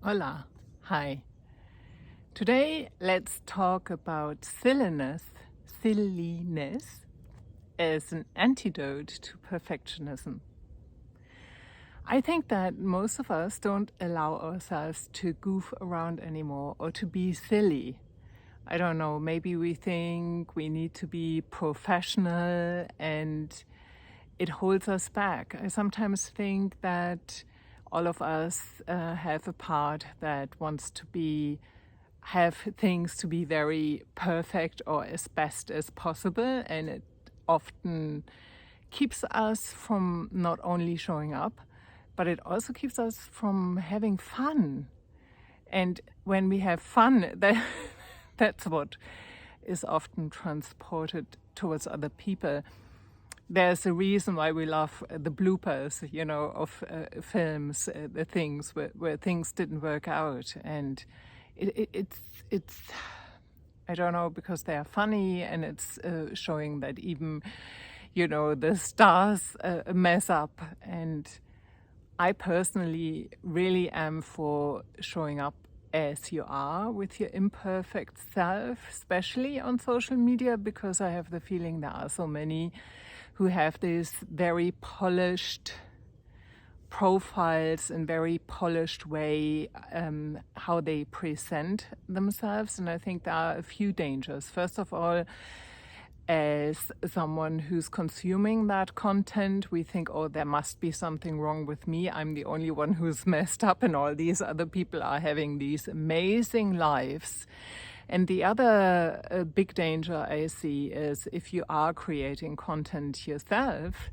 Hola, hi. Today let's talk about silliness as an antidote to perfectionism. I think that most of us don't allow ourselves to goof around anymore or to be silly. I don't know, maybe we think we need to be professional and it holds us back. I sometimes think that all of us have a part that wants to have things to be very perfect or as best as possible, and it often keeps us from not only showing up, but it also keeps us from having fun. And when we have fun, that's what is often transported towards other people. There's a reason why we love the bloopers, of films, the things where things didn't work out, and it's I don't know, because they are funny, and it's showing that even the stars mess up. And I personally really am for showing up as you are with your imperfect self, especially on social media, because I have the feeling there are so many who have this very polished profiles and very polished way how they present themselves. And I think there are a few dangers. First of all, as someone who's consuming that content, we think, oh, there must be something wrong with me. I'm the only one who's messed up, and all these other people are having these amazing lives. And the other big danger I see is if you are creating content yourself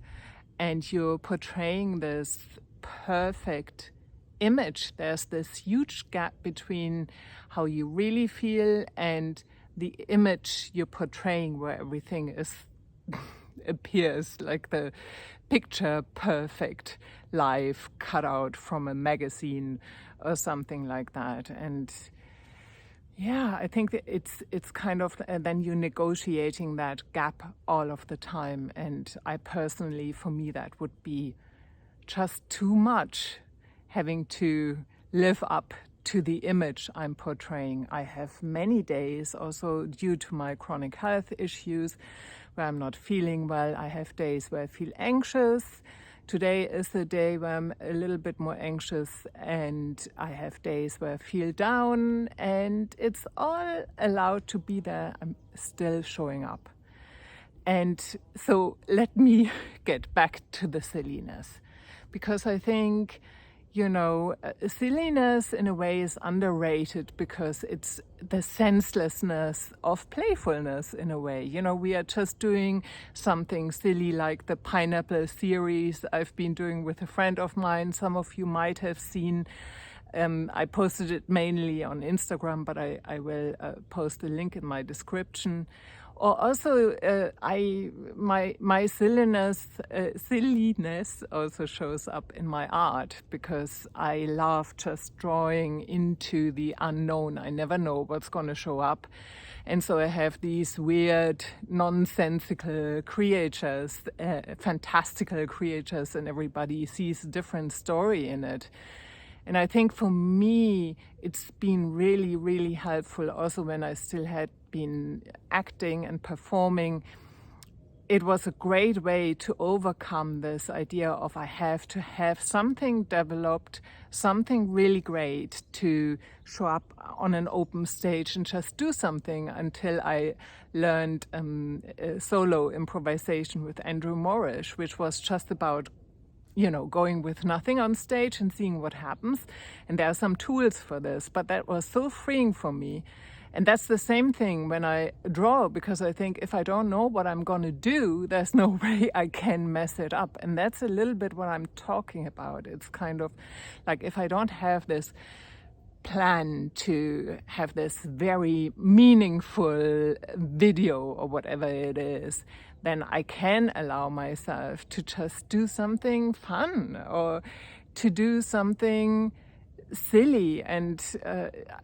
and you're portraying this perfect image, there's this huge gap between how you really feel and the image you're portraying, where everything is appears like the picture perfect life cut out from a magazine or something like that. And yeah, I think that it's kind of then you're negotiating that gap all of the time. And I personally, for me, that would be just too much, having to live up to the image I'm portraying. I have many days, also due to my chronic health issues, where I'm not feeling well. I have days where I feel anxious. Today is the day where I'm a little bit more anxious, and I have days where I feel down, and it's all allowed to be there. I'm still showing up. And so let me get back to the silliness, because I think, silliness in a way is underrated because it's the senselessness of playfulness in a way. We are just doing something silly like the pineapple series I've been doing with a friend of mine. Some of you might have seen. I posted it mainly on Instagram, but I will post a link in my description. Or also, my silliness also shows up in my art, because I love just drawing into the unknown. I never know what's going to show up. And so I have these weird, nonsensical creatures, fantastical creatures, and everybody sees a different story in it. And I think for me, it's been really, really helpful also when I still had been acting and performing. It was a great way to overcome this idea of I have to have something developed, something really great to show up on an open stage and just do something, until I learned solo improvisation with Andrew Morrish, which was just about going with nothing on stage and seeing what happens. And there are some tools for this, but that was so freeing for me. And that's the same thing when I draw, because I think if I don't know what I'm going to do, there's no way I can mess it up. And that's a little bit what I'm talking about. It's kind of like, if I don't have this plan to have this very meaningful video or whatever it is, then I can allow myself to just do something fun or to do something silly. And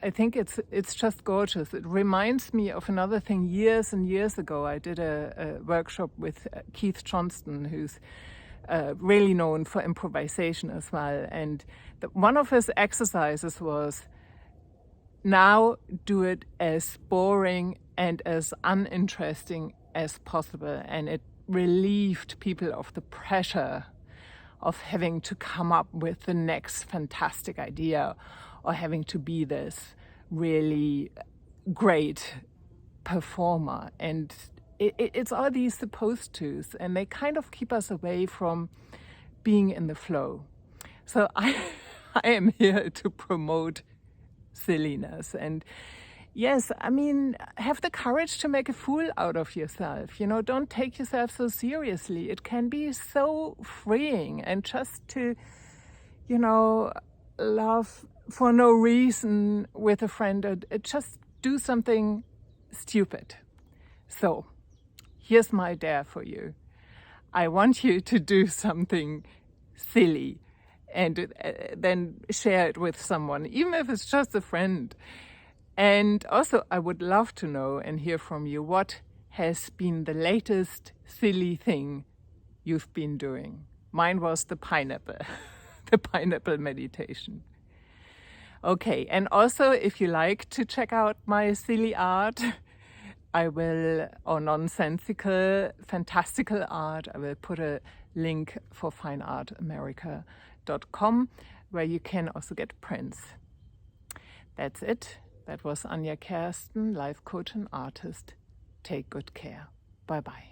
I think it's just gorgeous. It reminds me of another thing. Years and years ago, I did a workshop with Keith Johnston, who's really known for improvisation as well. And One of his exercises was, now do it as boring and as uninteresting as possible. And it relieved people of the pressure of having to come up with the next fantastic idea or having to be this really great performer. And it's all these supposed tos, and they kind of keep us away from being in the flow. So I am here to promote silliness. And yes, I mean, have the courage to make a fool out of yourself. Don't take yourself so seriously. It can be so freeing, and just to, laugh for no reason with a friend, or just do something stupid. So, here's my dare for you. I want you to do something silly and then share it with someone, even if it's just a friend. And also, I would love to know and hear from you, what has been the latest silly thing you've been doing? Mine was the pineapple, the pineapple meditation. Okay, and also, if you like to check out my silly art, I will, or nonsensical, fantastical art, I will put a link for fineartamerica.com, where you can also get prints. That's it. That was Anja Kersten, life coach and artist. Take good care. Bye-bye.